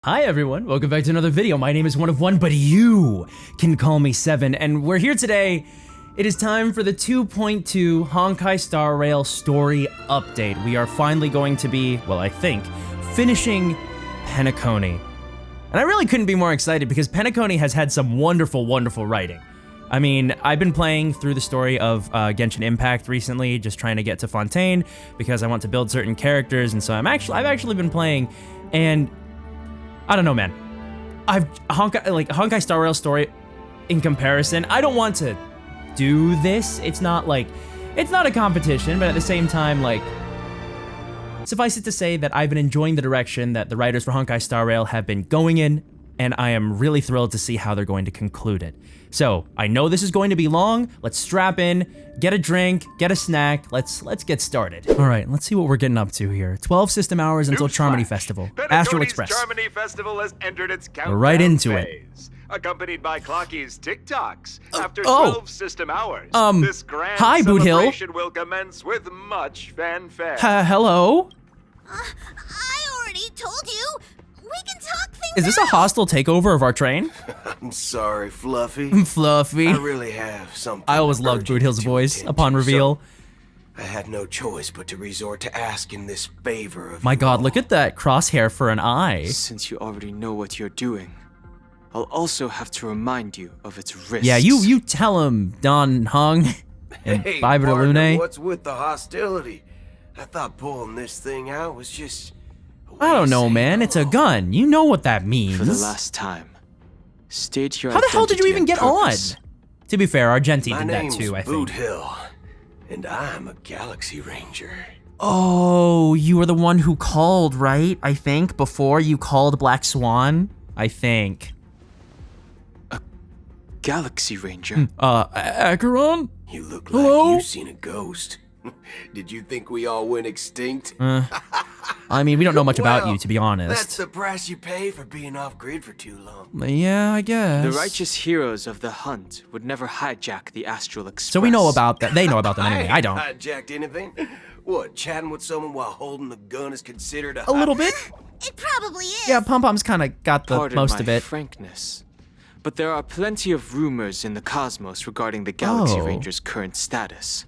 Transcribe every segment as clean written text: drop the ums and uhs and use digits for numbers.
Hi everyone, welcome back to another video. My name is One of One, but you can call me Seven, and we're here today. It is time for the 2.2 Honkai Star Rail story update. We are finally going to be, well, I think, finishing Penacony. And I really couldn't be more excited because Penacony has had some wonderful, wonderful writing. I mean, I've been playing through the story of Genshin Impact recently, just trying to get to Fontaine because I want to build certain characters, and so I've actually been playing, and I don't know, man. Honkai Star Rail story in comparison, I don't want to do this. It's not a competition, but at the same time, suffice it to say that I've been enjoying the direction that the writers for Honkai Star Rail have been going in, and I am really thrilled to see how they're going to conclude it. So, I know this is going to be long. Let's strap in, get a drink, get a snack. Let's get started. All right, let's see what we're getting up to here. 12 system hours until Charmony Festival. Astral Express. Charmony Festival has entered its countdown We're right into phase, accompanied by Clocky's TikToks. After 12 system hours, this grand hi, Boot Hill. celebration will commence with much fanfare. Hello? I already told you. We can talk things Is this a hostile takeover of our train? I'm sorry, Fluffy. Fluffy. I really have something. I always loved Boot Hill's voice upon reveal. I had no choice but to resort to asking this favor of My you god, all. look at that crosshair for an eye. Since you already know what you're doing, I'll also have to remind you of its risks. Yeah, you tell him, Don Hung and Hey, Fiber de partner, Lune. what's with the hostility? I thought pulling this thing out was just a I way don't to know, say man. It's a hello. gun. You know what that means. For the last time, state your How the hell did you identity even and get purpose. on? To be fair, Argenti My did that name's too, I Boot think. Hill, and I'm a Galaxy Ranger. Oh, you were the one who called, right? I think, before you called Black Swan? I think. Galaxy Ranger? Acheron? You look Hello? like you've seen a ghost. Did you think we all went extinct? I mean, we don't know much about Well, you, to be That's honest. the price you pay for being off grid for too long. Yeah, I guess. The righteous heroes of the hunt would never hijack the Astral Express. So we know about that. They know about them anyway. I don't. hijacked anything. What, chatting with someone while holding the gun is considered A little bit? It probably is. Yeah, Pom Pom's kind of got the Pardon most my of it. frankness, but there are plenty of rumors in the cosmos regarding the Galaxy Oh. Ranger's current status,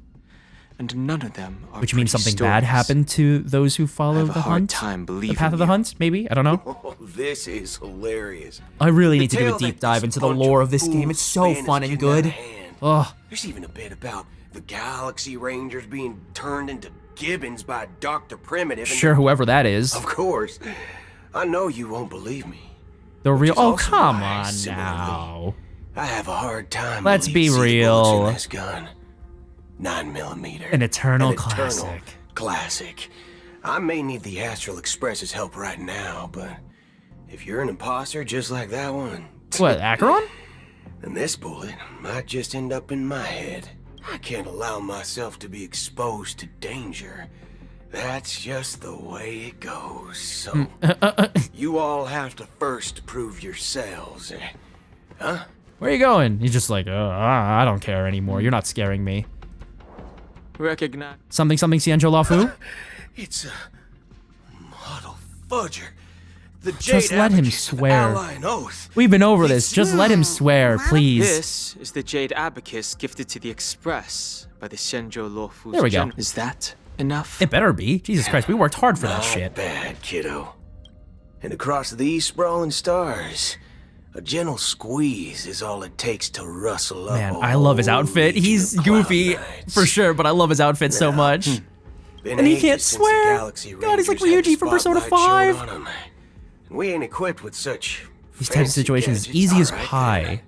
and none of them are Which means pretty something bad stories. happened to those who I follow have a the hard hunt? time The believing path of the you. hunt, maybe? I don't know. Oh, this is hilarious. I really need to do a tale deep that dive this into the bunch lore of this fools game. It's so managed fun to and get out of good. hand. Ugh. There's even a bit about the Galaxy Rangers being turned into gibbons by Dr. Primitive. and Sure, whoever that is. Of course. I know you won't believe me. The real. is Oh, also come why, on similarly, now. I have a hard time. Let's be believing see the bullets real. in this gun. 9mm. An eternal classic. Classic. I may need the Astral Express's help right now, but if you're an imposter just like that one, What, Acheron? then this bullet might just end up in my head. I can't allow myself to be exposed to danger. That's just the way it goes. So, you all have to first prove yourselves. Huh? Where are you going? He's just like, I don't care anymore. You're not scaring me. Recognize. Something, Cianjo Lafu? It's a model fudger. The Just Jade let him Abacus of swear. Allied Oath. We've been over this. Just let him swear, please. This is the Jade Abacus gifted to the Express by the Senjo Lofu's There we go. Is that enough? It better be. Jesus Christ, we worked hard for that Not shit. bad, kiddo. And across these sprawling stars, a gentle squeeze is all it takes to rustle up. Man, a I love his whole outfit. legion He's of goofy cloud knights. for sure, but I love his outfit so much. Been And he ages can't since the swear. Galaxy God, he's like Rangers had Ryuji from Persona spotlight 5. shone on 'em. And we ain't equipped with such These types of fancy situations, gadgets. easy as All right, pie. then.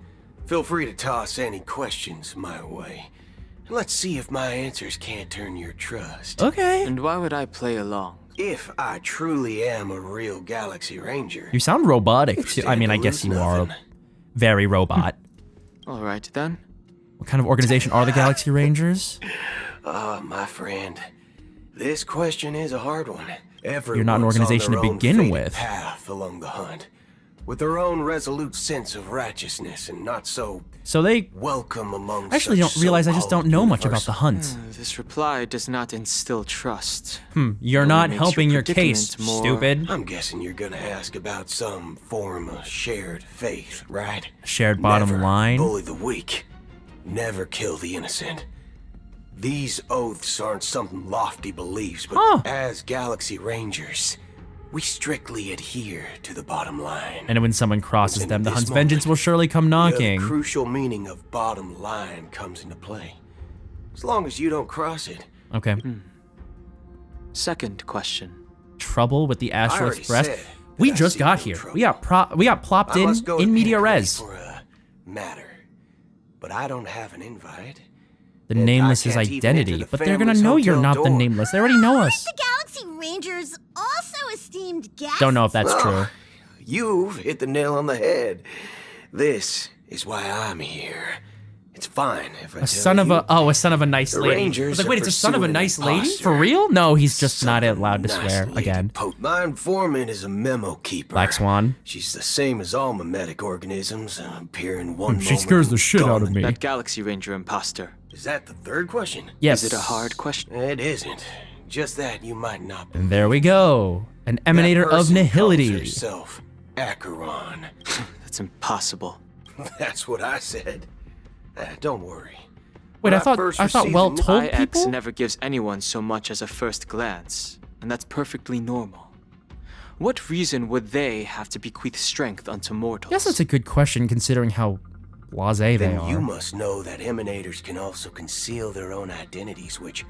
Feel free to toss any questions my way. And let's see if my answers can't turn your trust. Okay. And why would I play along? If I truly am a real Galaxy Ranger, You sound robotic too. I mean, I guess you are very robot. All right then. What kind of organization are the Galaxy Rangers? my friend, this question is a hard one. You're not an organization to begin with. Path along the hunt. with their own resolute sense of righteousness and not so they welcome among I actually don't realize I just don't know much about the hunt. This reply does not instill trust. You're Only not makes helping your your case, predicament more- stupid. I'm guessing you're gonna ask about some form of shared faith, right? Shared bottom Never line. bully the weak. Never kill the innocent. These oaths aren't some lofty beliefs, but as Galaxy Rangers, we strictly adhere to the bottom line. And when someone crosses And them, in the this hunt's moment, vengeance will surely come knocking. The crucial meaning of bottom line comes into play. As long as you don't cross it. Okay. Second question. Trouble with the Astral already Express. said We that I just see got no here. trouble. We got plopped I must go to in media Penacony res. for a matter, but I don't have an invite. The and Nameless I is can't even identity, enter the but they're gonna family's know you're hotel not the door. Nameless. They already know us. The Galaxy Rangers also esteemed guests. Don't know if that's true. You've hit the nail on the head. This is why I'm here. It's fine if I A son of a nice The lady. I Rangers was like, are wait, it's a son of a pursuing nice an lady? imposter. For real? No, he's just not allowed to Nice swear lady again. My informant is a memo keeper. Black Swan. She's the same as all mimetic organisms. Appear in one She moment scares the and shit out gone of me. That Galaxy Ranger imposter. Is that the third question? Yes. Is it a hard question? It isn't. Just that you might not be. And there we go. An emanator of That person calls nihility. herself Acheron. That's impossible. That's what I said. Don't worry. Wait, When I thought first well received told IX people? never gives anyone so much as a first glance, and that's perfectly normal. What reason would they have to bequeath strength unto mortals? I guess that's a good question considering how blasé they Then you are. must know that emanators can also conceal their own identities, which,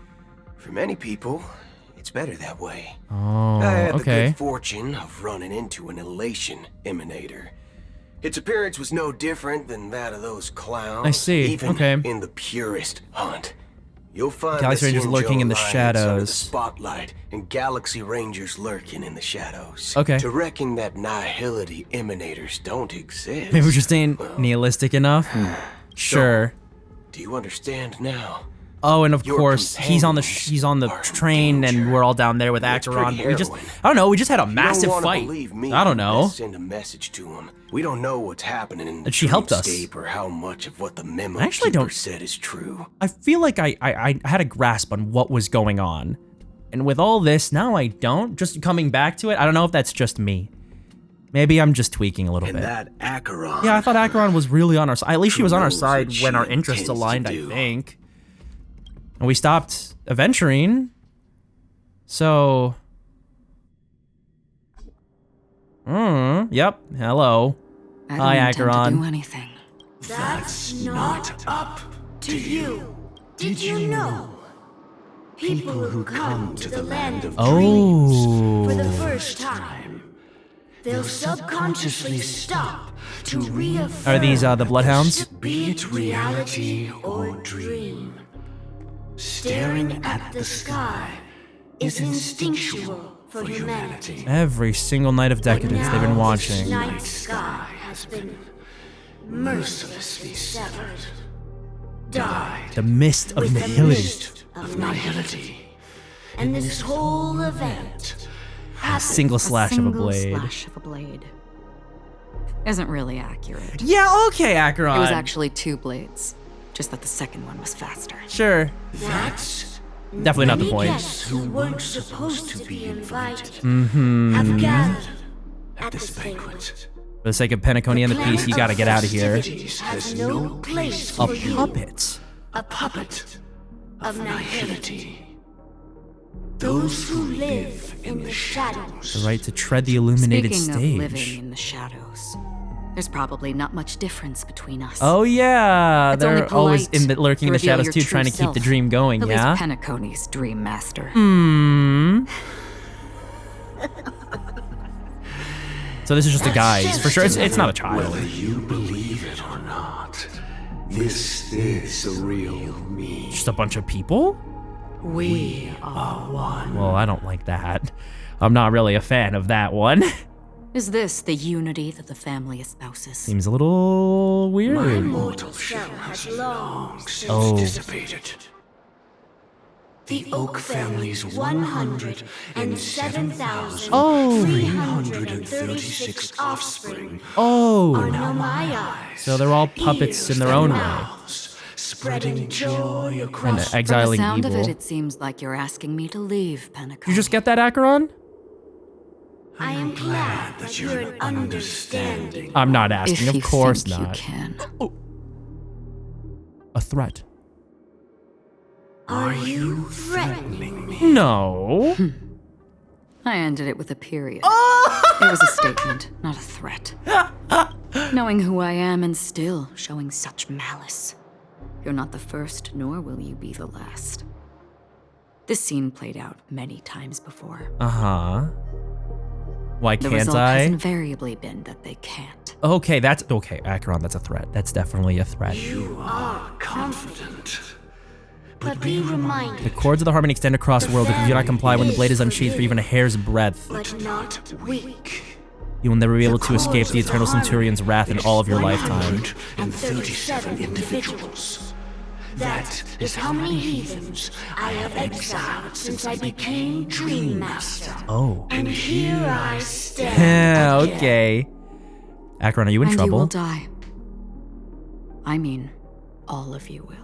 for many people, it's better that way. Oh, I had the okay. good fortune of running into an elation emanator. Its appearance was no different than that of those clowns. I see, Even okay. in the purest hunt. You'll find Galaxy the Rangers Sinjo lurking in the Alliance under the shadows. spotlight, and Galaxy Rangers lurking in the shadows. Okay. To reckon that nihility emanators don't exist. Maybe we're just ain't nihilistic enough. Sure. Do you understand now? Oh, and of Your course, he's on the companions are in train, and danger. we're all down there with It's Acheron. pretty We just, harrowing. I don't know, we just had a You massive don't wanna fight. believe me, I don't know. let's send a message to him. We don't know what's happening in the And she helped us. dreamscape or how much of what the memo I actually keeper don't- said is true. I feel like I had a grasp on what was going on. And with all this, now I don't. Just coming back to it, I don't know if that's just me. Maybe I'm just tweaking a little And bit. that Acheron. Yeah, I thought Acheron was really on our side. At least she was on our knows side what when she our interests intends to aligned, I do. think. And we stopped adventuring. So... yep, hello. I Hi, don't intend to Acheron. do anything. That's not up to you. Did you know? People who come to the land of dreams for the first time, they'll subconsciously stop to reaffirm Are these the Bloodhounds? be it reality or dream. Staring at the sky is instinctual for humanity. Every single night of decadence they've been Now watching. This night sky has been mercilessly severed. Died The mist of with the nihility. mist of nihility. And this whole event happened. Single slash of a single blade. slash of a blade. Isn't really accurate. Yeah, okay, Acheron. It was actually 2 blades, just that the second one was faster. Sure. That's Definitely not the many point. guests who weren't supposed to be invited have gathered at this banquet. For the sake of Penacony and the peace, you gotta get out of here. Has no place A for you. puppet. A puppet of nihility. Those who live in the shadows. The right to tread the illuminated Speaking of living stage. in the shadows, there's probably not much difference between us. Oh yeah, It's only they're always polite lurking in to the shadows reveal too, your trying to true keep the self. dream going. At Yeah. least Penacony's dream master. So this is just a guise, for sure. It's not a child. Whether you believe it or not, this is the real me. Just a bunch of people. We are one. Well, I don't like that. I'm not really a fan of that one. Is this the unity that the family espouses? Seems a little My weird. Oh. mortal shell Mortal shell has has long long since dissipated. The Oak family's 107,336 offspring are now my eyes. So they're all puppets in their own way. Spreading joy And across exiling From the sound evil. of it, it seems like you're asking me to leave, Penacony. Did you just get that, Acheron? I am glad that you're an understanding. I'm not asking, If of course you think not. You can. A threat. Are you threatening me? No. I ended it with a period. It was a statement, not a threat. Knowing who I am and still showing such malice. You're not the first, nor will you be the last. This scene played out many times before. Uh-huh. Why The can't result I? has invariably been that they can't. Okay, okay, Acheron, that's a threat. That's definitely a threat. You are confident. But be The reminded, cords of the harmony extend across the world. If you do not comply when the blade is unsheathed for even a hair's breadth, but not weak. you will never be able to escape the eternal centurion's wrath in all of your lifetime. 137 individuals. That is how many heathens I have exiled since I became Dream Master. Oh. And here I stand. Yeah, okay. Acheron, are you in And trouble? you will die. I mean, all of you will.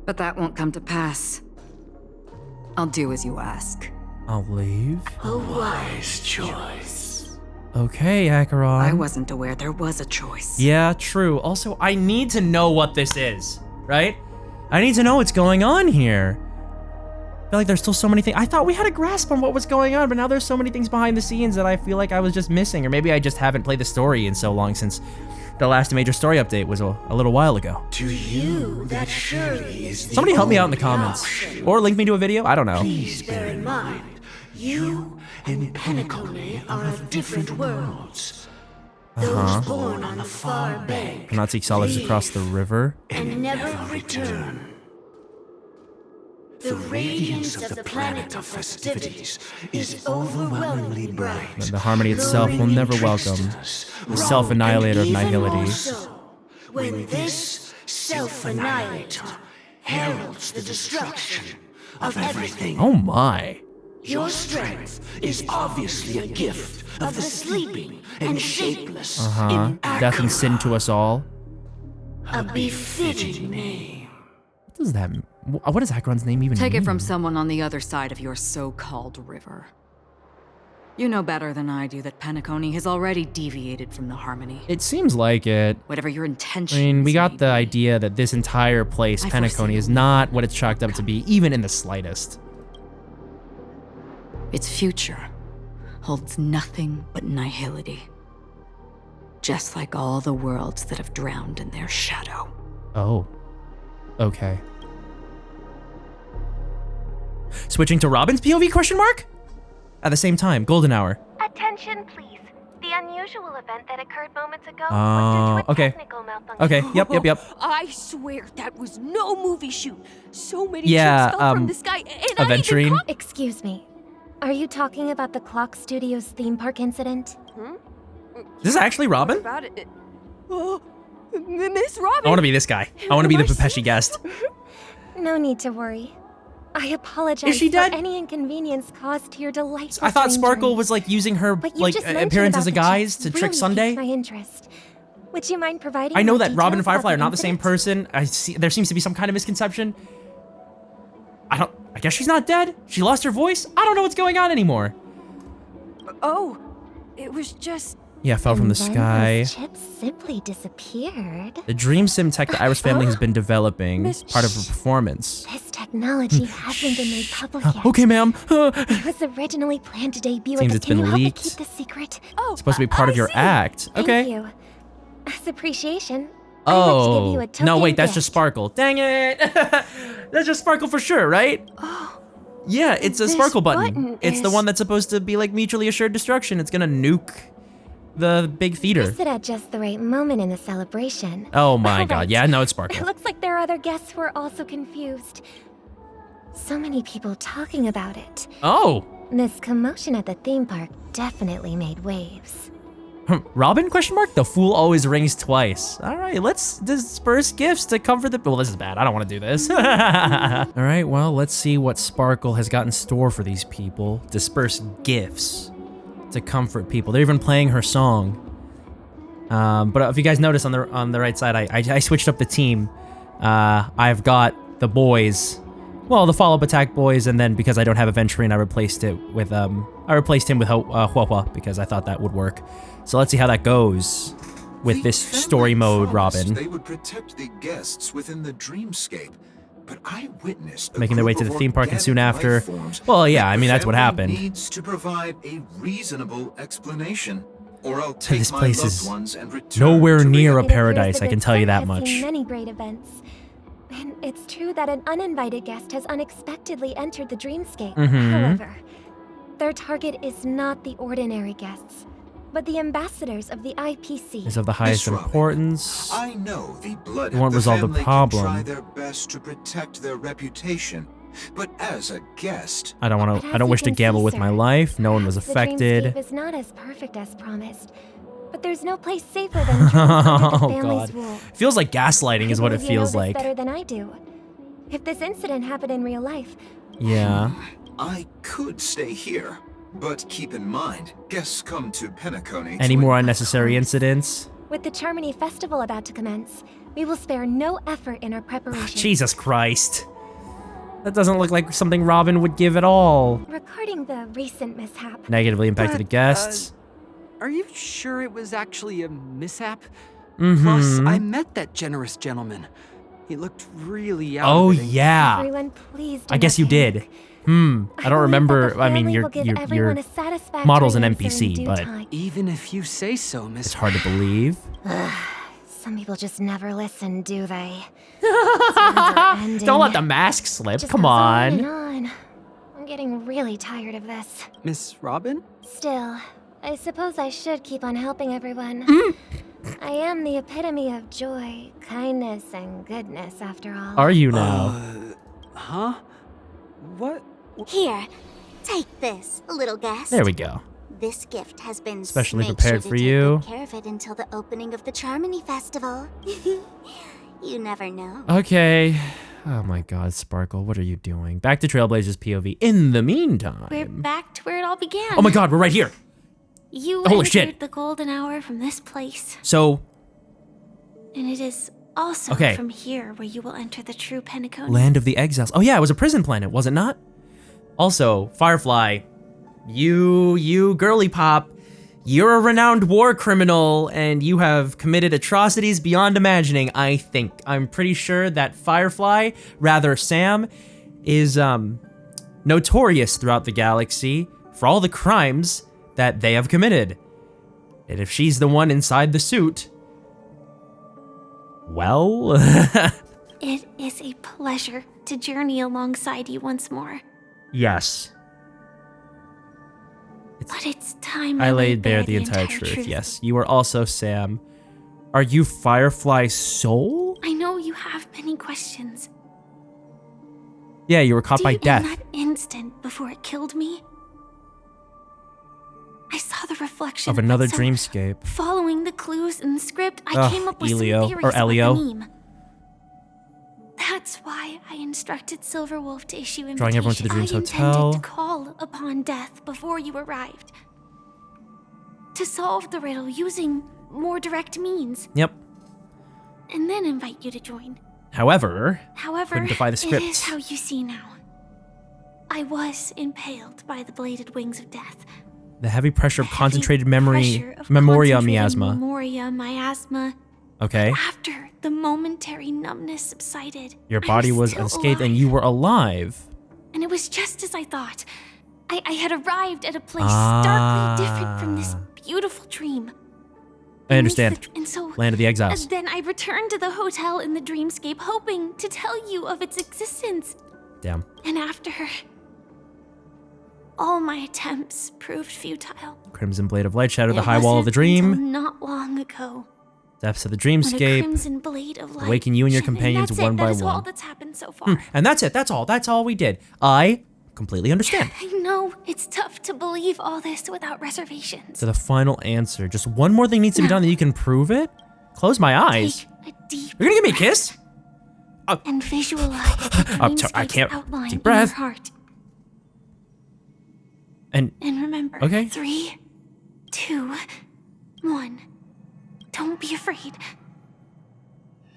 But that won't come to pass. I'll do as you ask. I'll leave. A wise Choice. Okay, Acheron. I wasn't aware there was a choice. Yeah, true. Also, I need to know what this is, right? I need to know what's going on here. I feel like there's still so many things. I thought we had a grasp on what was going on, but now there's so many things behind the scenes that I feel like I was just missing. Or maybe I just haven't played the story in so long since the last major story update was a little while ago. To you, that surely is the Somebody help me out in the only comments. option. Or link me to a video, I don't know. Please bear in mind, you and Penacony are of different worlds. Those born on the far bank Cannot seek solace across the river. and never return. The radiance of the planet of festivities is overwhelmingly bright. The harmony itself will never welcome the self-annihilator of nihility. So, when this self-annihilator Heralds the destruction of everything. Oh my. Your strength is obviously a gift of the sleeping and shapeless. Huh? Death and sin to us all. a befitting Name. What does that mean? What does Acheron's name even Take mean? it from someone on the other side of your so-called river. You know better than I do that Penacony has already deviated from the harmony. It seems like it. Whatever your I intentions mean, we got may the be. idea that this entire place, I Penacony, foresee is you. not what it's chalked up to be, even in the slightest. Its future holds nothing but nihility. Just like all the worlds that have drowned in their shadow. Oh. Okay. Switching to Robin's POV question mark? At the same time, golden hour. Attention, please. The unusual event that occurred moments ago was due to a okay. technical malfunction. Okay, yep. I swear that was no movie shoot. So many Yeah, chips fell from the sky, and I even Aventurine. caught- Excuse me. Are you talking about the Clock Studios theme park incident? Is this actually Robin? about it. Oh, Miss Robin. I want to be this guy. I want to be the Am I Pepeshi guest. No need to worry. I apologize Is she for dead? any inconvenience caused to your delightful I thought dream Sparkle journey. was like using her But you like just mentioned appearance about as a the guise chips to trick really Sunday. piqued my interest. Would you mind providing I know more that Robin and details Firefly about are the not the same incident? person. There seems to be some kind of misconception. I guess she's not dead. She lost her voice. I don't know what's going on anymore. Oh, it was just. Yeah, fell from the And then sky. those chips simply disappeared. The dream sim tech the Iris family has been developing, Miss- part of her performance. This technology hasn't been made public yet. Okay, ma'am. It was originally planned to debut Seems at it's the. Can been you help me leaked. keep the secret? Oh, Supposed to be part I of your see. act. Okay. Thank you. As appreciation, I'd like to give Oh. you a token No, wait, that's gift. just Sparkle. Dang it. That's just Sparkle for sure, right? Yeah, it's a This Sparkle button. button It's the is- one that's supposed to be like mutually assured destruction. It's gonna nuke the big theater. Press it at just the right moment in the celebration. Oh my All god. right. Yeah, no, it's It Sparkle. looks like there are other guests who are also confused. So many people talking about it. Oh. This commotion at the theme park definitely made waves. Robin, question mark? The fool always rings twice. All right, let's disperse gifts to comfort the... Well, this is bad. I don't want to do this. All right, well, let's see what Sparkle has got in store for these people. Disperse gifts to comfort people. They're even playing her song. But if you guys notice on the right side, I switched up the team. I've got the boys. Well, the follow-up attack boys, and then because I don't have Aventurine, I replaced him with Huahua because I thought that would work. So let's see how that goes with this story mode, Robin. They would protect the guests within the dreamscape, but I witnessed making their way to the theme park, and soon after. Well, yeah, I mean that's what happened. Needs to provide a reasonable explanation, or I'll take this my place loved is ones and return nowhere to near a reality. paradise. I can tell you that much. Has seen many great events. And it's true that an uninvited guest has unexpectedly entered the dreamscape. However, their target is not the ordinary guests, but the ambassadors of the IPC. Is of the highest Miss Robin, importance. I know the blood Won't of the resolve the family problem. can try their best to protect their reputation, but as a guest, I don't wish to gamble with my life. No one was affected. The dreamscape is not as perfect as promised, but there's no place safer than dreams under the family's rule. Feels like gaslighting is what it You feels know this like. better than I do. If this incident happened in real life, Yeah. I could stay here. But keep in mind, guests come to Penacony. Any more unnecessary incidents? with the Charmony Festival about to commence, we will spare no effort in our preparation. Jesus Christ. That doesn't look like something Robin would give at all. Regarding the recent mishap, Negatively impacted the guests. Are you sure it was actually a mishap? Plus, I met that generous gentleman. He looked really out Oh of it. yeah. everyone please do I guess not you did. panic. I don't remember. I mean, your model's an NPC, but Even if you say so, Miss. it's hard to believe. Some people just never listen, do they? Don't let the mask slip. Just Come goes on. and on. I'm getting really tired of this. Miss Robin? Still, I suppose I should keep on helping everyone. I am the epitome of joy, kindness, and goodness, after all. Are you now? Huh? What? Here, take this, little guest. There we go. This gift has been Specially made prepared sure for to you. Take good care of it until the opening of the Charmony Festival. You never know. Okay. Oh my god, Sparkle, what are you doing? Back to Trailblazers POV. In the meantime. We're back to where it all began. Oh my god, we're right here. You Holy entered shit. the golden hour from this place, So, and it is also Okay. from here where you will enter the true Penacony. Land of the Exiles. Oh yeah, it was a prison planet, was it not? Also, Firefly, you girly pop, you're a renowned war criminal and you have committed atrocities beyond imagining, I think. I'm pretty sure that Firefly, rather Sam, is notorious throughout the galaxy for all the crimes that they have committed. And if she's the one inside the suit, well... It is a pleasure to journey alongside you once more. Yes. But it's time I laid bare the entire truth. Yes, you are also Sam. Are you Firefly's soul? I know you have many questions. Yeah, you were caught by Deep death. in that instant before it killed me, I saw the reflection Of another it, so dreamscape. Following the clues in the script, I Ugh, came up with Elio, some theories or about Elio. the meme. That's why I instructed Silverwolf to issue invitations. Drawing everyone to the Dreams I Hotel. intended to call upon death before you arrived. To solve the riddle using more direct means. Yep. And then invite you to join. However, However, couldn't defy the it script. is how you see now. I was impaled by the bladed wings of death. The heavy pressure of Heavy concentrated memory, pressure of memoria concentrated miasma. Memoria miasma. Okay. After the momentary numbness subsided, Your I body was still unscathed and alive. you were alive. And it was just as I thought. I had arrived at a place starkly different from this beautiful dream. I understand. And so, Land of the Exiles. then I returned to the hotel in the dreamscape, hoping to tell you of its existence. Damn. And after, all my attempts proved futile. Crimson Blade of Light shattered the It high wall of the wasn't until dream. not long ago. Depths of the When a dreamscape. crimson blade of light Awaken you and your shone, companions that's one it. by That is all one. that's happened so far. And that's it. That's all. That's all we did. I Completely understand. I know it's tough to believe all this without reservations. To the final answer. Just one more thing needs to be done that you can prove it? Close my eyes. Take a deep You're gonna give me a kiss? and visualize the I can't. outline Deep breath. in your heart. And remember, okay. 3, 2, 1. Don't be afraid.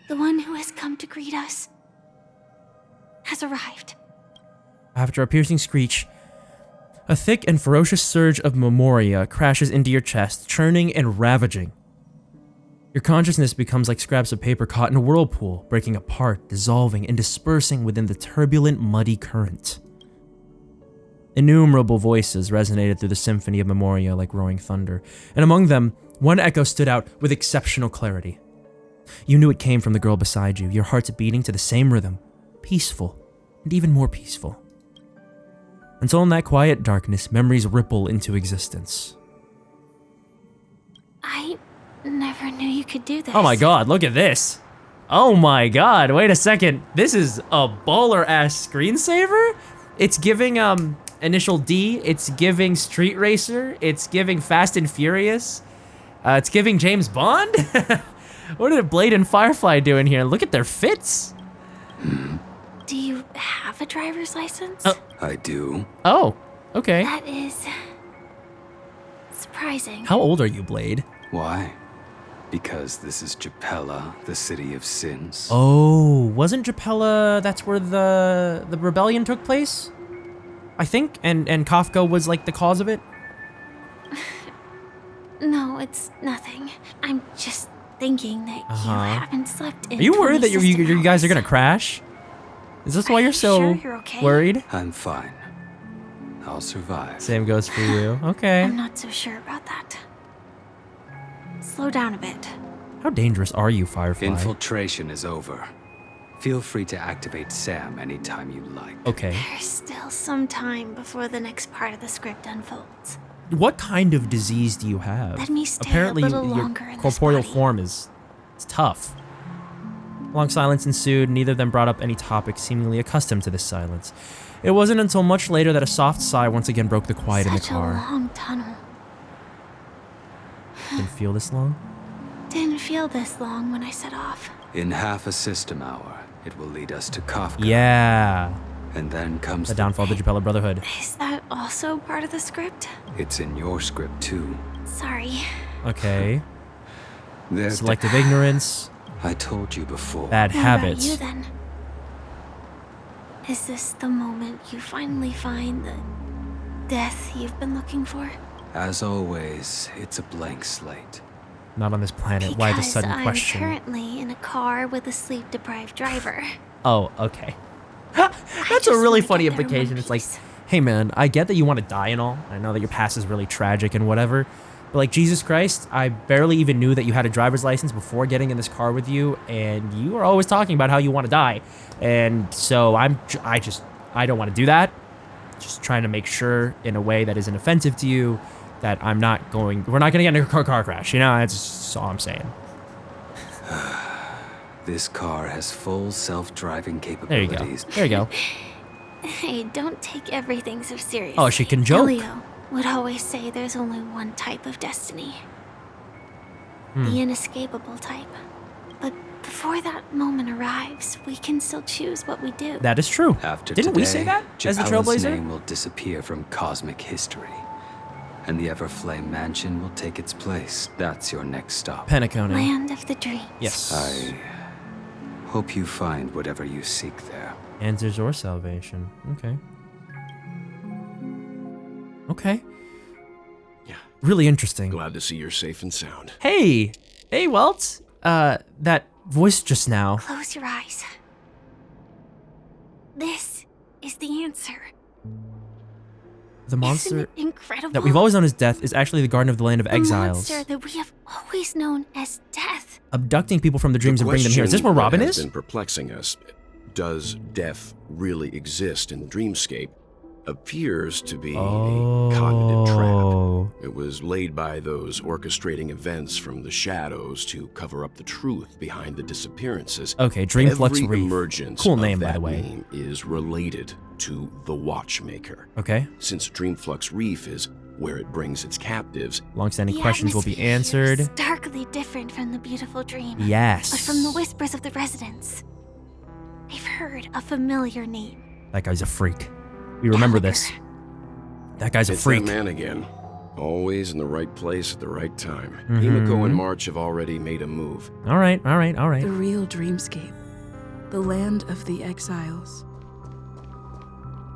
The one who has come to greet us has arrived. After a piercing screech, a thick and ferocious surge of memoria crashes into your chest, churning and ravaging. Your consciousness becomes like scraps of paper caught in a whirlpool, breaking apart, dissolving, and dispersing within the turbulent, muddy current. Innumerable voices resonated through the symphony of memoria like roaring thunder, and among them, one echo stood out with exceptional clarity. You knew it came from the girl beside you, your hearts beating to the same rhythm, peaceful, and even more peaceful. Until in that quiet darkness, memories ripple into existence. I never knew you could do this. Oh my god, look at this. Oh my god, wait a second. This is a baller-ass screensaver? It's giving, Initial D, it's giving Street Racer, it's giving Fast and Furious, it's giving James Bond? What did Blade and Firefly do in here? Look at their fits. Do you have a driver's license? I do. Oh, okay. That is surprising. How old are you, Blade? Why? Because this is Japella, the city of sins. Oh, wasn't Japella, that's where the rebellion took place? I think, and Kafka was like the cause of it? No, it's nothing. I'm just thinking that you haven't slept in. Are you worried that 20 you guys are gonna crash? Is this why you're so sure you're okay? worried? I'm fine. I'll survive. Same goes for you. Okay. I'm not so sure about that. Slow down a bit. How dangerous are you, Firefly? Infiltration is over. Feel free to activate Sam anytime you like. Okay. There's still some time before the next part of the script unfolds. What kind of disease do you have? Let me stay Apparently, a little your longer in this corporeal body. form is tough. Long silence ensued. Neither of them brought up any topic, seemingly accustomed to this silence. It wasn't until much later that a soft sigh once again broke the quiet in the car. Such a long tunnel. Didn't feel this long? Didn't feel this long when I set off. In half a system hour, it will lead us to Kafka. Yeah. And then comes The downfall of the Japella Brotherhood. Is that also part of the script? It's in your script too. Sorry. Okay. There's Selective ignorance. I told you before. Bad What habits. about you then? Is this the moment you finally find the death you've been looking for? As always, it's a blank slate. Not on this planet. Why the sudden I'm question? currently in a car with a sleep-deprived driver. Oh, okay. That's a really funny implication. It's like, hey man, I get that you want to die and all. I know that your past is really tragic and whatever. But like, Jesus Christ, I barely even knew that you had a driver's license before getting in this car with you, and you were always talking about how you want to die. And so I don't want to do that. Just trying to make sure in a way that isn't offensive to you that we're not going to get in a car crash. You know, that's all I'm saying. This car has full self-driving capabilities. There you go. Hey, don't take everything so seriously. Oh, she can joke. Elio would always say there's only one type of destiny. The inescapable type. But before that moment arrives, we can still choose what we do. That is true. After Didn't today, we say that as the Japella's Trailblazer? name will disappear from cosmic history, and the Everflame Mansion will take its place. That's your next stop. Penacony. Land of the dreams. Yes. I hope you find whatever you seek there. Answers or salvation. Okay. Okay. Yeah. Really interesting. Glad to see you're safe and sound. Hey! Hey, Welt! That voice just now. Close your eyes. This is the answer. The monster Isn't it incredible? that we've always known as Death is actually the Garden of the Land of Exiles. The monster that we have always known as Death. Abducting people from the dreams and bringing them here. Is this where Robin has is? been perplexing us. Does death really exist in the dreamscape? Appears to be a cognitive trap. Oh. It was laid by those orchestrating events from the shadows to cover up the truth behind the disappearances. Okay, Dreamflux Every Reef. emergence Cool of name, by that the way. name is related to the Watchmaker. Okay. Since Dreamflux Reef is where it brings its captives, Long-standing The questions will be atmosphere here answered. is starkly different from the beautiful dream. Yes. But from the whispers of the residents, I've heard a familiar name. That guy's a freak. We remember this. That guy's a freak. It's that man again. Always in the right place at the right time. Himiko and March have already made a move. All right, all right, all right. The real dreamscape. The land of the exiles.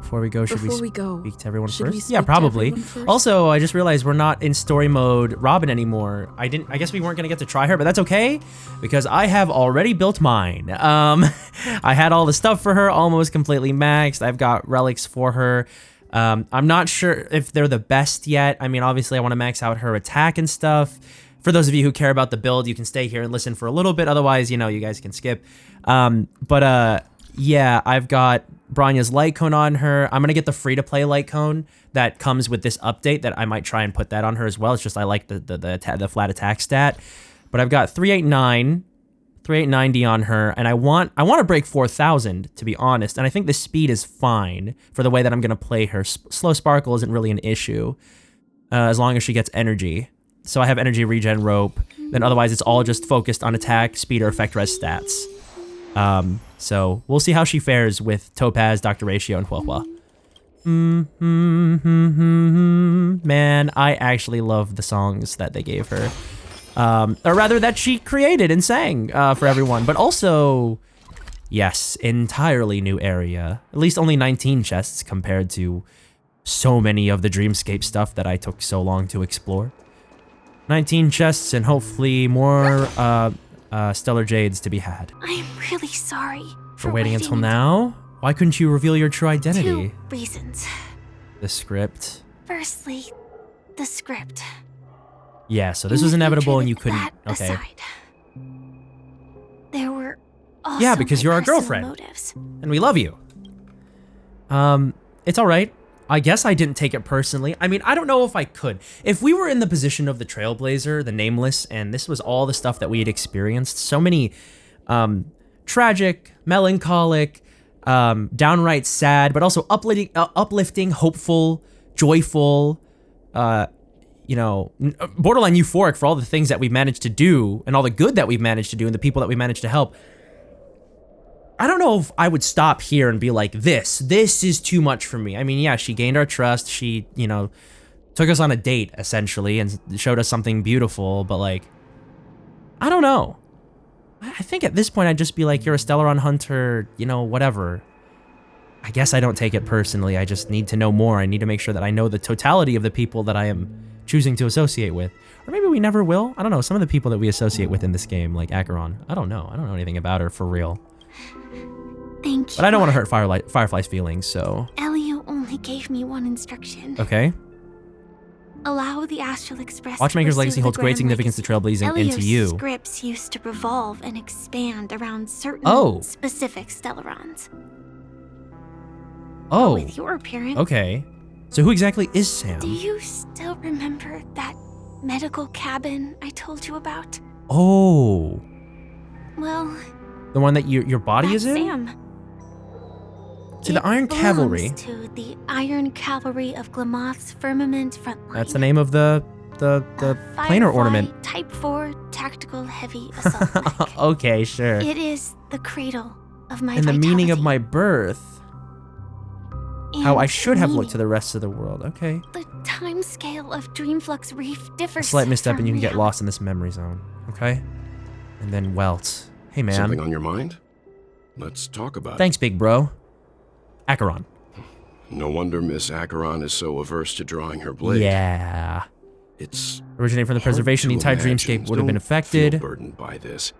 Before we go, should we speak to everyone should we first? speak Yeah, to probably. everyone first? Also, I just realized we're not in story mode Robin anymore. I guess we weren't gonna get to try her, but that's okay because I have already built mine. I had all the stuff for her almost completely maxed. I've got relics for her. I'm not sure if they're the best yet. I mean, obviously I want to max out her attack and stuff. For those of you who care about the build, you can stay here and listen for a little bit. Otherwise, you know, you guys can skip. Yeah, I've got Bronya's light cone on her. I'm going to get the free-to-play light cone that comes with this update that I might try and put that on her as well. It's just I like the flat attack stat. But I've got 389D on her, and I want to break 4,000, to be honest. And I think the speed is fine for the way that I'm going to play her. Slow Sparkle isn't really an issue as long as she gets energy. So I have energy regen rope. Then otherwise it's all just focused on attack, speed, or effect res stats. So we'll see how she fares with Topaz, Dr. Ratio, and Huehua. Man, I actually love the songs that they gave her. Or rather that she created and sang for everyone. But also, yes, entirely new area. At least only 19 chests compared to so many of the Dreamscape stuff that I took so long to explore. 19 chests and hopefully more Stellar Jades to be had. I'm really sorry For waiting until now? Why couldn't you reveal your true identity? 2 reasons. The script. Firstly, the script. Yeah, so this was inevitable and you couldn't. That Okay. aside, there were also Yeah, because you're our personal girlfriend. motives. And we love you. It's alright. I guess I didn't take it personally. I mean, I don't know if I could. If we were in the position of the Trailblazer, the Nameless, and this was all the stuff that we had experienced, so many tragic, melancholic, downright sad, but also uplifting, hopeful, joyful, borderline euphoric for all the things that we've managed to do and all the good that we've managed to do and the people that we managed to help. I don't know if I would stop here and be like, this is too much for me. I mean, yeah, she gained our trust. She, took us on a date, essentially, and showed us something beautiful, but, like, I don't know. I think at this point I'd just be like, you're a Stellaron hunter, whatever. I guess I don't take it personally. I just need to know more. I need to make sure that I know the totality of the people that I am choosing to associate with. Or maybe we never will. I don't know. Some of the people that we associate with in this game, like Acheron, I don't know. I don't know anything about her for real. Thank you. But I don't want to hurt Firefly's feelings, so... Elio only gave me one instruction. Okay. Allow the Astral Express Watchmaker's to legacy pursue holds the great grand significance to Trailblazing Elio's into you. scripts used to revolve and expand around certain specific Stellarons. Oh. With your appearance. Okay. So who exactly is Sam? Do you still remember that medical cabin I told you about? Oh. Well, The one that your body is in? Sam. To the Iron Cavalry. To the Iron Cavalry of Glamoth's Firmament Frontline. That's the name of the planar ornament. Type 4 Tactical Heavy Assault Mech. Okay, sure. It is the cradle of my And the vitality. meaning of my birth. How And I should have meaning. looked to the rest of the world. Okay. The time scale of Dreamflux Reef A differs. slight misstep from and you can get reality. lost in this memory zone. Okay? And then Welt. Hey, man. Something on your mind? Let's talk about it. Thanks, big bro. Acheron. No wonder Miss Acheron is so averse to drawing her blade. Yeah. It's originating from the preservation, the entire dreamscape would have been affected. Feel burdened by this.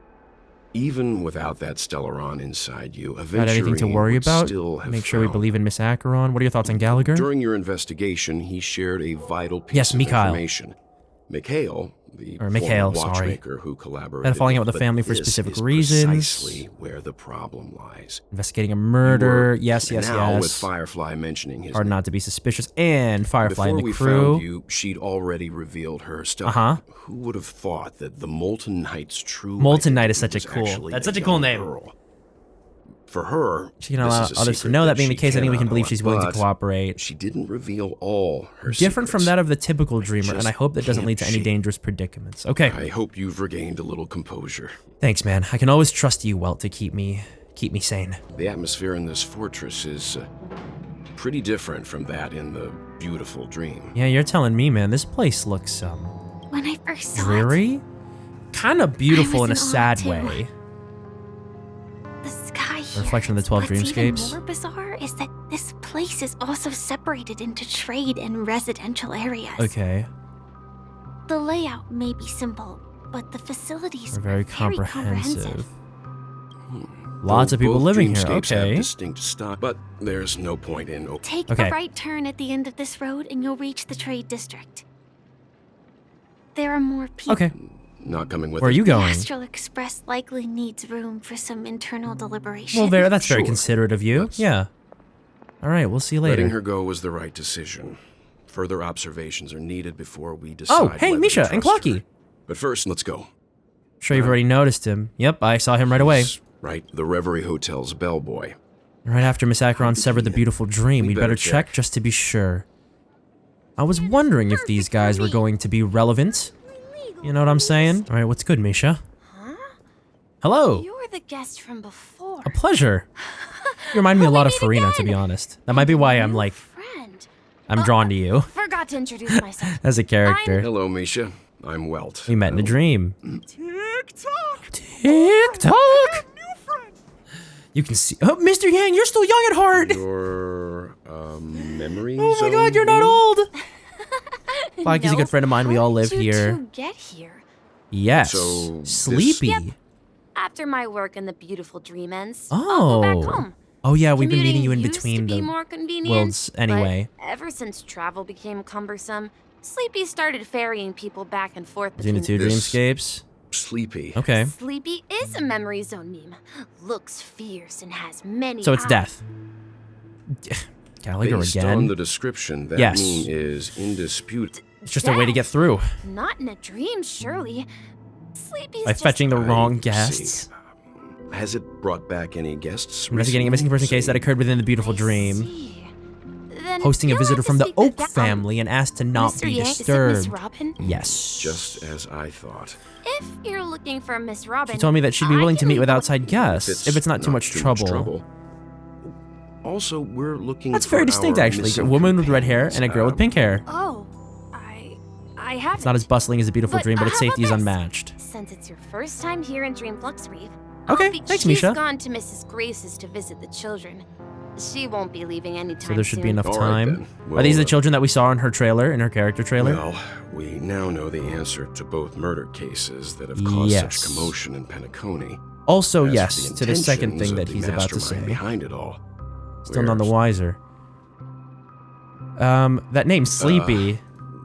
Even without that Stellaron inside you, Not eventually anything to worry about. Make sure we believe in Miss Acheron. What are your thoughts on Gallagher? During your investigation, he shared a vital piece Yes, of Mikhail. information. Mikhail, or Mikhail, sorry. Watchmaker who collaborated. Been falling out with the family for specific reasons. Precisely where the problem lies. Investigating a murder. Yes. Now with Firefly mentioning his hard name. not to be suspicious, and Firefly and the Before crew. we found you, she'd already revealed her stuff. Who would have thought that the Molten Knight's true Molten Knight is such a was cool. actually That's such a cool name. girl? For her, She can allow others to know. That being the case, I think we can believe she's willing to cooperate. She didn't reveal all her Different from secrets. that of the typical dreamer, and I hope that doesn't lead to any dangerous predicaments. Okay. I hope you've regained a little composure. Thanks, man. I can always trust you, Welt, to keep me sane. The atmosphere in this fortress is pretty different from that in the beautiful dream. Yeah, you're telling me, man. This place looks When I first saw dreary, kind of beautiful in a in awe, sad too. way. the sky A reflection of the 12 What's dreamscapes. even more bizarre is that this place is also separated into trade and residential areas. Okay, The layout may be simple, but the facilities we're very are comprehensive. Lots of people Both living here. dreamscapes have Okay. distinct style, but there's no point in. Take Okay. a right turn at the end of this road and you'll reach the trade district. There are more people. Okay. Not coming with Where are us. you The going? Astral Express likely needs room for some internal deliberation. Well, that's very Sure. considerate of you. Yeah. All right, we'll see you later. Letting her go was the right decision. Further observations are needed before we decide. Oh, hey, whether Misha to and trust her. Clocky. But first, let's go. Sure you've already noticed him. Yep, I saw him right away. Right, the Reverie Hotel's bellboy. Right after Miss Acheron severed the beautiful dream, we'd better check just to be sure. I was wondering if these guys were going to be relevant. You know what I'm saying? All right, what's good, Misha? Hello. You were the guest from before. A pleasure. You remind me a lot of Farina, to be honest. That might be why I'm like, I'm drawn to you Forgot to introduce myself. as a character. Hello, Misha. I'm Welt. We met in a dream. Tick-tock. Tick-tock. You can see. Oh, Mr. Yang, you're still young at heart. Your memory Oh my zone god, you're not beam? old. Clocky's a good friend of mine. We all live How did you here. two get here? Yes. So, Sleepy. Yep. After my work in the beautiful dream ends, I'll go back Oh. home. Oh yeah, we've been meeting Commuting you in used to between be the more convenient, worlds anyway. But ever since travel became cumbersome, Sleepy started ferrying people back and forth Between the two This- dreamscapes. Sleepy. Okay. Sleepy is a memory zone meme. Looks fierce and has many So it's eyes. death. Gallagher Based again. on the description, that Yes. meme is indisputable. It's just a way to get through. Not in a dream, surely. Sleepy's By just fetching the wrong see. guests. Has it brought back any guests? Investigating a missing person case that occurred within the beautiful dream. Hosting a visitor from the Oak family and asked to not Mr. be Yang, is it disturbed. Miss Robin? Yes. Just as I thought. If you're looking for Miss Robin, She told me that she'd be I willing to can meet leave with a- outside guests if it's not too much trouble. Also, we're looking That's for very distinct, our actually. A missing woman with red hair and a girl with companions. pink hair. Oh, I haven't. It's not as bustling as a beautiful dream, but its how about safety is this? unmatched. Since it's your first time here in Dreamflux Reef, Okay, I'll be thanks, she's Misha. gone to Mrs. Grace's to visit the children. She won't be leaving anytime So there should soon. be enough All right, time. then. Are these Well, the children that we saw in her trailer, in her character trailer? Well, we now know the answer to both murder cases that have caused Yes. such commotion in Penacony. Also, As for yes, the to the second intentions thing of that the he's about to mastermind say. behind it all. Still none the wiser. That name, Sleepy.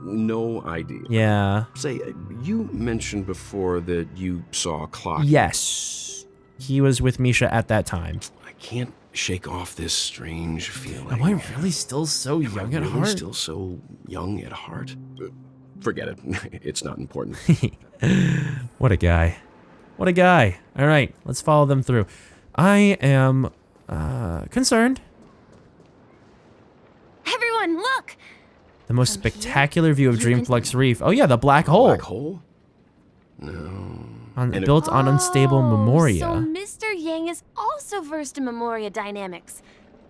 No idea. Yeah. Say, you mentioned before that you saw Clocky. Yes. He was with Misha at that time. I can't shake off this strange feeling. Am I really still so young at Really heart? still so young at heart? Forget it. It's not important. What a guy. What a guy. All right, let's follow them through. I am concerned. Everyone, look! The most spectacular view of Dreamflux Reef. Oh yeah, the black hole. Black hole? No. Built on unstable Memoria. So Mr. Yang is also versed in Memoria dynamics.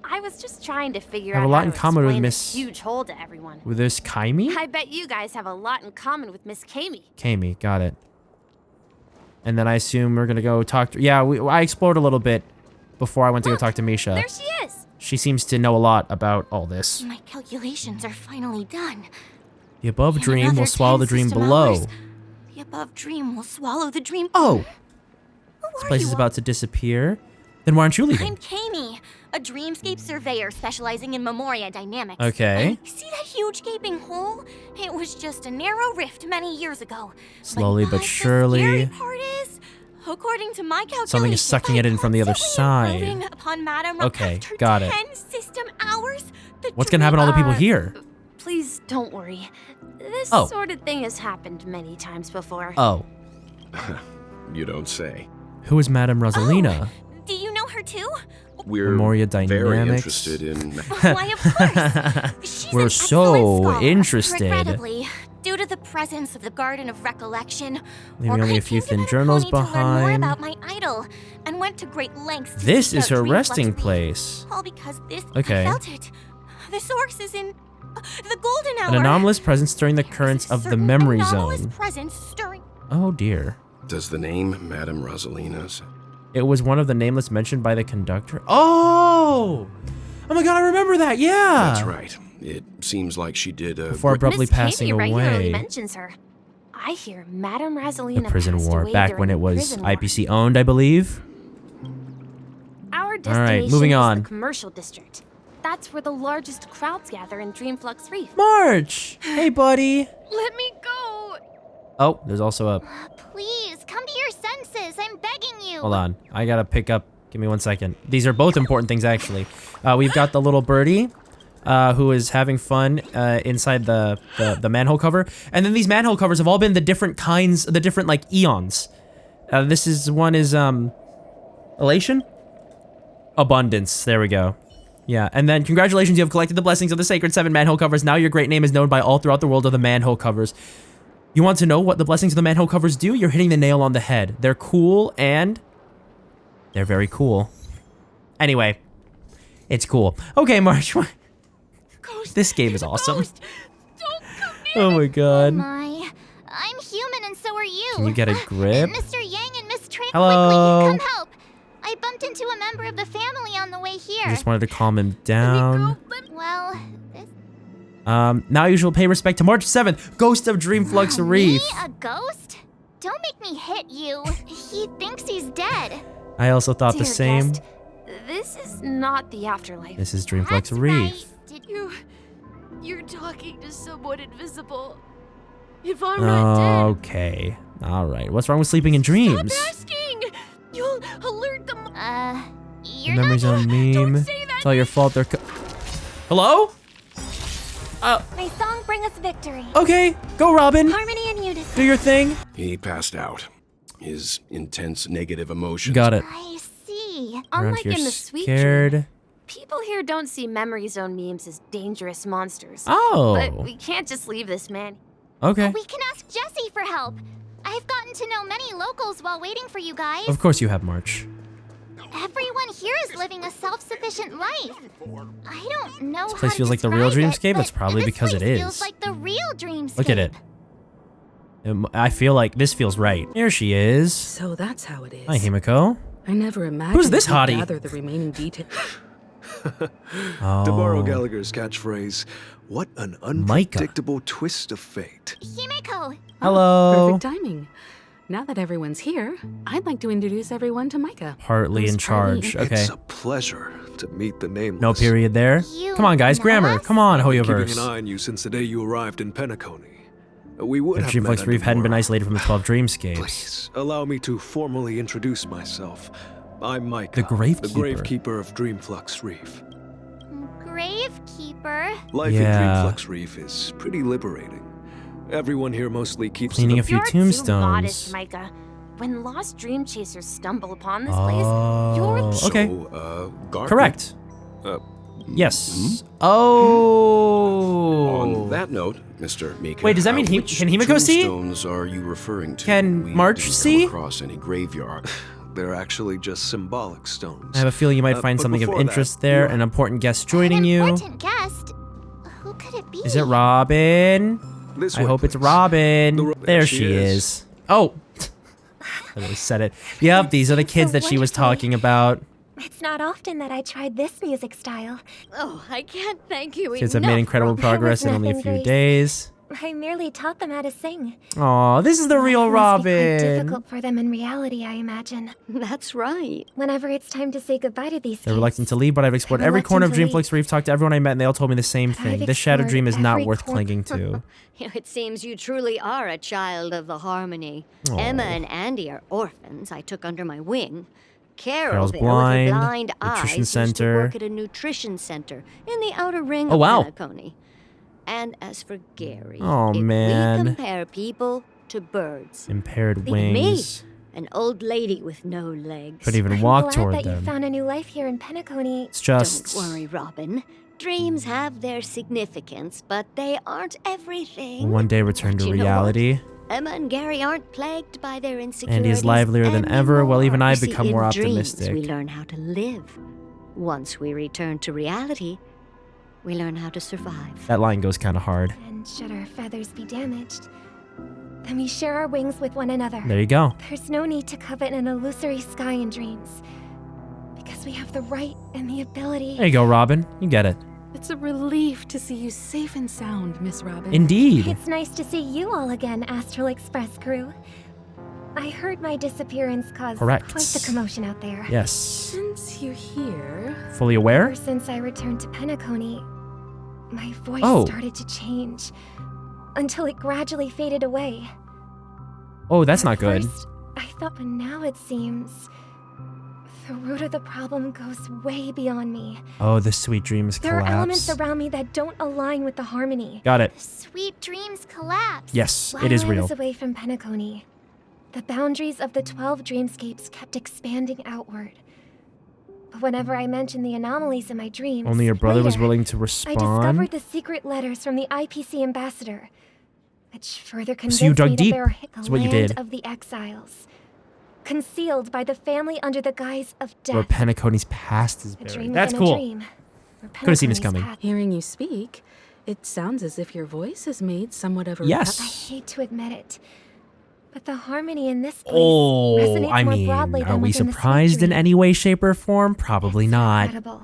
I was just trying to figure Have out a lot how in to common with explain Miss- this huge hole to everyone. With this Kaimi? I bet you guys have a lot in common with Miss Kami. Kaimi, got it. And then I assume we're gonna go talk to... Yeah, I explored a little bit before I went to go talk to Misha. There she is! She seems to know a lot about all this. My calculations are finally done. The above In dream another will swallow 10 the dream system below. hours, the above dream will swallow the dream. Oh! Who This are place you is about to disappear. Then why aren't you leaving? I'm Kami. a dreamscape surveyor specializing in Memoria dynamics. Okay. See that huge gaping hole? It was just a narrow rift many years ago. Slowly but surely. The scary part is, according to my calculations, Something is sucking it in from the other side. Upon Madam Okay, after got it. 10 system hours, What's gonna happen to all the people here? Please don't worry. This Oh. sort of thing has happened many times before. Oh. You don't say. Who is Madame Rosalina? Do you know her too? We're Memoria very dynamics. interested in... Why, of course. She's We're an so excellent scholar. interested. Regrettably, due to the presence of the Garden of Recollection, Leaving only a few thin journals to learn more behind. about my idol, and went to great lengths to This seek is out her Dreamflux resting Reef. place. All because this, Okay. I felt it. The source is in the golden hour. An anomalous presence stirring the currents of the memory anomalous zone. presence stirring. Oh dear. Does the name Madame Rosalina's... It was one of the nameless mentioned by the conductor. Oh! Oh my god, I remember that, yeah! That's right. It seems like she did a... Before abruptly Miss passing Katie regularly away. mentions her. I hear Madame Rosalina The prison passed war, away back when during it the was prison war. IPC owned, I believe. Our destination Alright, moving is on. the commercial district. That's where the largest crowds gather in Dreamflux Reef. March! Hey, buddy! Let me go! Oh, there's also a... Please, come to your senses. I'm begging you. Hold on, I gotta pick up... Give me 1 second. These are both important things, actually. We've got the little birdie, who is having fun inside the manhole cover. And then these manhole covers have all been the different kinds, the different, like, eons. This is... One is, Elation? Abundance. There we go. Yeah, and then congratulations, you have collected the blessings of the Sacred 7 manhole covers. Now your great name is known by all throughout the world of the manhole covers. You want to know what the blessings of the manhole covers do? You're hitting the nail on the head. They're cool and... They're very cool. Anyway, it's cool. Okay, March. This game is awesome. Oh my god. Oh my. I'm human and so are you. Can you get a grip? Mr. Yang and Miss Tran, Hello? quickly, come help. I bumped into a member of the family on the way here. I just wanted to calm him down. Well, this... Now you shall pay respect to March 7th, Ghost of Dreamflux Reef. Me, a ghost? Don't make me hit you. He thinks he's dead. I also thought the Dear same. guest, this is not the afterlife. This is Dreamflux Reef. Did you're talking to someone invisible. If I'm not dead, Okay. Alright. What's wrong with sleeping in dreams? stop asking. You'll alert them. You're Memory zone meme. It's all your fault. They're Hello? My song bring us victory. Okay. Go, Robin. Harmony and unison. Do your thing. He passed out. His intense negative emotions... Got it. I see. Around Unlike here in the sweet scared. dream, people here don't see memory zone memes as dangerous monsters. Oh. But we can't just leave this man. Okay. We can ask Jessie for help. I've gotten to know many locals while waiting for you guys. Of course you have, March. Everyone here is living a self-sufficient life. I don't know This place feels like the real dreamscape. That's probably because it is. Feels like the real dreamscape. Look at it. I feel like this feels right. Here she is. So that's how it is. Hi, Himiko. I never imagined Who's this we'd hottie? gather the remaining details. Oh. To borrow Gallagher's catchphrase, what an unpredictable twist of fate. Himiko. Hello. Perfect timing. Now that everyone's here, I'd like to introduce everyone to Micah. Partly who's in charge. Okay. It's a pleasure to meet the nameless. No period there. Come on, guys. Grammar. Come on, I've been Hoyoverse. keeping an eye on you since the day you arrived in Penacony. We would If have met Dreamflux Reef under hadn't been more- isolated from the 12 dreamscapes. Please, allow me to formally introduce myself. I'm Micah, The Gravekeeper. the Gravekeeper of Dreamflux Reef. Gravekeeper. Life Yeah. in Dreamflux Reef is pretty liberating. Everyone here mostly keeps Cleaning to a few You're too tombstones. modest, Micah. When lost dream chasers stumble upon this Oh, place, you're okay. Garden? Correct. Uh, Yes. Oh. On that note, Mr. Mika, Wait, does that mean which can Himiko see? tombstones are you referring to? Can We March didn't see? Come across any graveyard. They're actually just symbolic stones. I have a feeling you might find but something of before that, interest there. An important guest joining you. Important guest. Who could it be? Is it Robin? This I way, hope it's please. Robin. There she is. Oh. I really said it. Yep, these are the kids that she was talking about. It's not often that I tried this music style. Oh, I can't thank you Kids have made incredible progress in only a few days. I merely taught them how to sing. Aw, this is the real Quite Robin. difficult for them in reality, I imagine. That's right. Whenever it's time to say goodbye to these They're reluctant to leave, but I've explored every corner of Dreamflux Reef, talked to everyone I met, and they all told me the same thing. This shattered dream is not worth clinging to. It seems you truly are a child of the Harmony. Aw. Emma and Andy are orphans I took under my wing. Carol's Carol blind, with her blind nutrition eyes used to center. work at a nutrition center in the outer ring Oh, of wow. Penacony. And as for Gary, Oh, if man. we compare people to birds, Impaired think wings. me, an old lady with no legs. Couldn't even I'm walk glad toward that them. you found a new life here in Penacony. It's just... Don't worry, Robin. Dreams have their significance, but they aren't everything. One day return to But you know reality. what? Emma and Gary aren't plagued by their insecurities. And he's livelier than ever. Well, even I've You see, become more in optimistic. Dreams, we learn how to live. Once we return to reality, we learn how to survive. That line goes kind of hard. And should our feathers be damaged, then we share our wings with one another. There you go. There's no need to covet an illusory sky in dreams, because we have the right and the ability. There you go, Robin. You get it. It's a relief to see you safe and sound, Miss Robin. Indeed. It's nice to see you all again, Astral Express crew. I heard my disappearance caused Correct. quite the commotion out there. Yes. Since you're here... Fully aware? Ever since I returned to Penacony, my voice started to change, until it gradually faded away. Oh, that's not good. First, I thought, but now it seems the root of the problem goes way beyond me. Oh, the sweet dreams There are elements collapse. around me that don't align with the harmony. Got it. Sweet dreams collapse. Yes, While it is I real. was away from Penacony, the boundaries of the 12 dreamscapes kept expanding outward. But whenever I mentioned the anomalies in my dreams, Only your brother was later, willing to I respond. discovered the secret letters from the IPC ambassador, which further convinced So you dug me deep. that there are That's what you land did. of the exiles, concealed by the family under the guise of death. Where Penacony's past is A buried. dream That's within a cool. dream, where Could have seen this Penacony's coming. path- Hearing you speak, it sounds as if your voice has made somewhat of a... Yes. I hate to admit it, but the harmony in this place Oh, resonates I more mean, broadly are than we within the surprised sweet in dream. any way, shape, or form? Probably not. Incredible.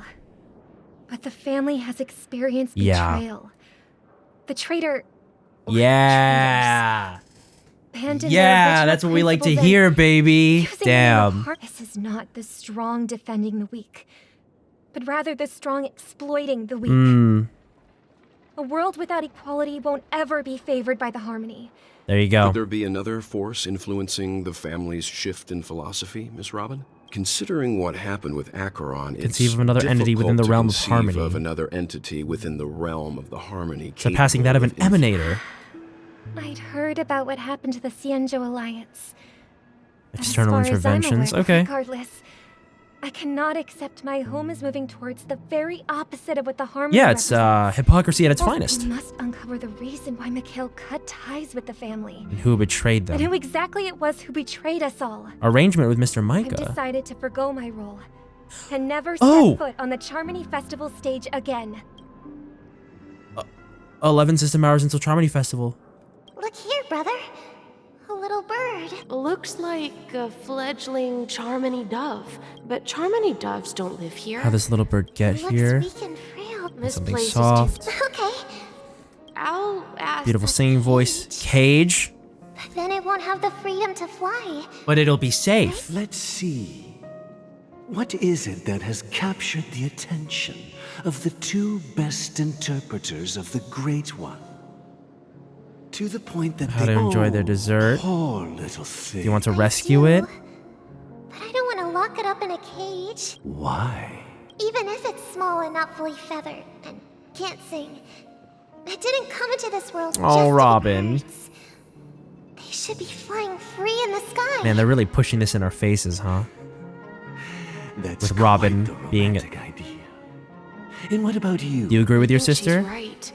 But the family has experienced Yeah. betrayal. The traitor Yeah. abandoned their Yeah, original that's what we like to principles and hear, baby. using their Damn. heart- This is not the strong defending the weak, but rather the strong exploiting the weak. A world without equality won't ever be favored by the harmony. There you go. Could there be another force influencing the family's shift in philosophy, Miss Robin? Considering what happened with Acheron, Conceive of another entity within the realm of harmony. Of another entity within the realm of the harmony. Surpassing that of an emanator. I'd heard about what happened to the Cienjo Alliance. But External as far as I'm interventions. aware, Okay. Regardless, I cannot accept my home is moving towards the very opposite of what the harmony Yeah, it's hypocrisy at its Also, finest. We must uncover the reason why Mikhail cut ties with the family. And who betrayed And who them? exactly it was who betrayed us all. Arrangement with Mr. I've Micah. decided to forgo my role and never Oh! set foot on the Charmony Festival stage again. 11 system hours until Charmony Festival. Look here, brother. A little bird. Looks like a fledgling Charmony dove, but Charmony doves don't live here. How this little bird get here? Weak and frail. This Something place soft. is just... Okay, I'll ask Beautiful the singing voice. Cage. but then it won't have the freedom to fly. But it'll be safe. Let's see. What is it that has captured the attention of the two best interpreters of the Great One? To the point that How they to enjoy their dessert. poor little thing. Do you want to rescue it? But I don't want to lock it up in a cage. Why? Even if it's small and not fully feathered and can't sing. It didn't come into this world just Oh, to Robin. They should be flying free in the sky. Man, they're really pushing this in our faces, huh? That's With Robin being... And what about you? Do you agree with your She's sister? right.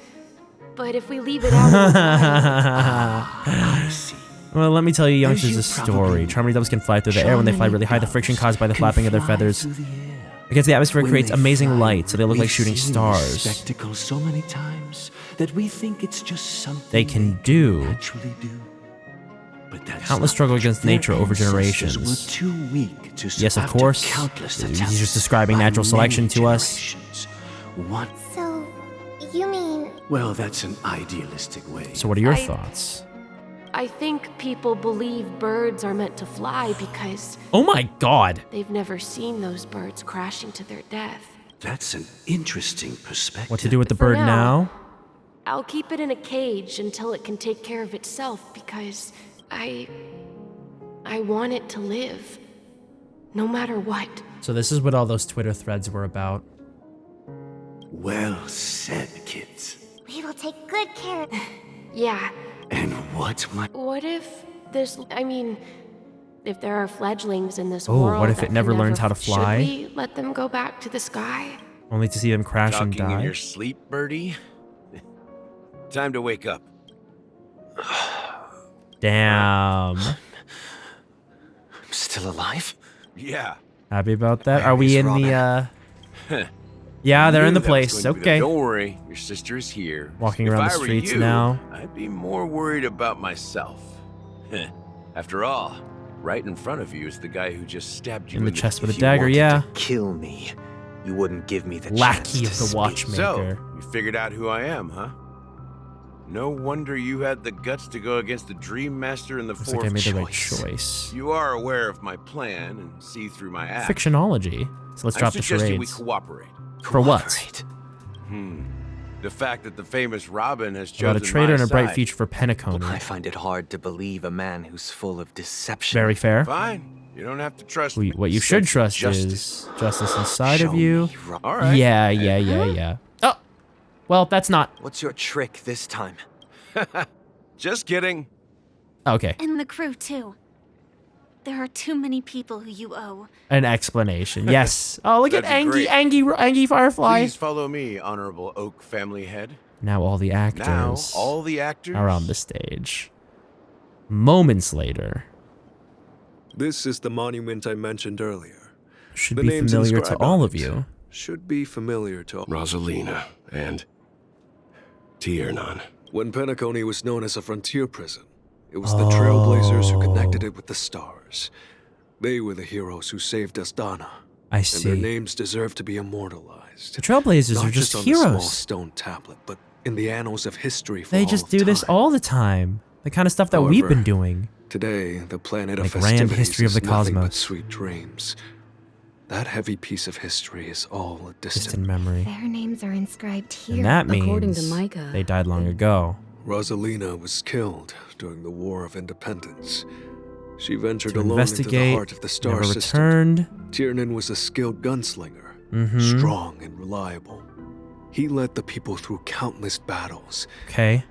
But if we leave it out, I see. Well, let me tell you youngsters you a story. probably Charmony doves can fly through the air when they fly really high. The friction caused by the can flapping of their fly feathers through the air. against the atmosphere When creates they amazing fly, light, so they look like we've shooting seen stars. this spectacle so many times that we think it's just something They can do. naturally do. But that's Countless not struggle what against their nature over ancestors generations. were too weak to Yes, of after course. countless He's attempts just describing by natural many selection to us. generations. What? So, you mean Well, that's an idealistic way. So what are your thoughts? I think people believe birds are meant to fly because... Oh my god. They've never seen those birds crashing to their death. That's an interesting perspective. What to do with the bird now? I'll keep it in a cage until it can take care of itself because I want it to live. No matter what. So this is what all those Twitter threads were about. Well said, kids. We will take good care of it. Yeah. And what might... What if this... I mean, if there are fledglings in this Oh, world... what if it never learns how to fly? Should we let them go back to the sky? Only to see them crash and Talking in die? your sleep, birdie? Time to wake up. Damn. I'm still alive? Yeah. Happy about that? Are we in the, Yeah, they're in the place. Okay. Don't worry, your sister is here. Walking If around the I were streets you, now. I'd be more worried about myself. After all, right in front of you is the guy who just stabbed you In the chest with a If you dagger, wanted yeah. to kill me, you wouldn't give me the Lackey chance of to the watchmaker. So, you figured out who I am, huh? No wonder you had the guts to go against the Dream Master in the Looks fourth like I made the right choice. choice. You are aware of my plan and see through my act. Fictionology. So let's drop the I'm suggesting we charades. cooperate. For what? The fact that the famous Robin has About chosen a traitor my and a bright side. future for Penacony. I find it hard to believe a man who's full of deception. Very fair. Fine. You don't have to trust me. What you should trust is justice inside of you. All right. Yeah. Oh! Well, that's not... What's your trick this time? Just kidding. Okay. And the crew, too. There are too many people who you owe. An explanation. Yes. Oh, look at That'd be Angie Firefly. Please follow me, Honorable Oak family head. Now all the actors Now, all the actors are on the stage. Moments later. This is the monument I mentioned earlier. Should The be names familiar to inscribed all on of it you. Should be familiar to all. Rosalina and Tiernan. When Penacony was known as a frontier prison, it was the Trailblazers who connected it with the stars. They were the heroes who saved Astana. I And see. their names deserve to be immortalized. The Trailblazers Not are just on the small heroes. stone tablet, but in the annals of history for They all just of do this time. all the time. The kind of stuff that we've However, been doing. Today, the planet of Like grand festivities history of is the nothing but cosmos. sweet dreams. That heavy piece of history is all a Distant memory. Their names are inscribed here. And that According to means Micah. they died long ago. Rosalina was killed during the War of Independence. She ventured To alone into the investigate, heart of the star never system. returned. Tiernan was a skilled gunslinger, Mhm. strong and reliable. He led the people through countless battles. Okay.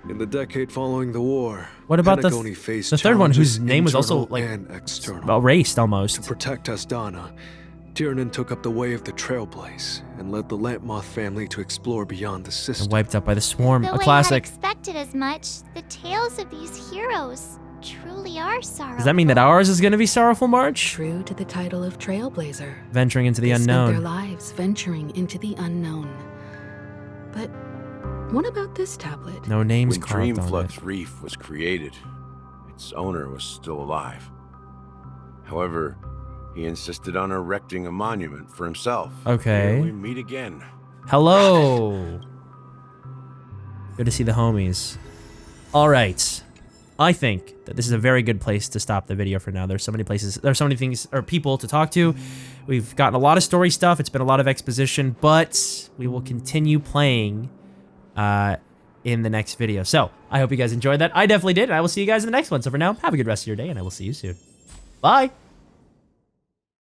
In the decade following the war, What about the Penacony faced third one whose challenges name was also internal like and external. erased almost? To protect Astana, Tiernan took up the way of the Trailblaze and led the Lampmoth family to explore beyond the system. And wiped out by the swarm. Though A classic. I had expected as much, the tales of these heroes truly are sorrowful. Does that mean that ours is going to be Sorrowful March? True to the title of Trailblazer. Venturing into the They spent their unknown. lives venturing into the unknown. But what about this tablet? No names When carved on it. Dreamflux Reef was created, its owner was still alive. However, he insisted on erecting a monument for himself. Okay. Here we meet again. Hello. Good to see the homies. All right. I think that this is a very good place to stop the video for now. There's so many places, there's so many things or people to talk to. We've gotten a lot of story stuff. It's been a lot of exposition, but we will continue playing in the next video. So I hope you guys enjoyed that. I definitely did. And I will see you guys in the next one. So for now, have a good rest of your day and I will see you soon. Bye.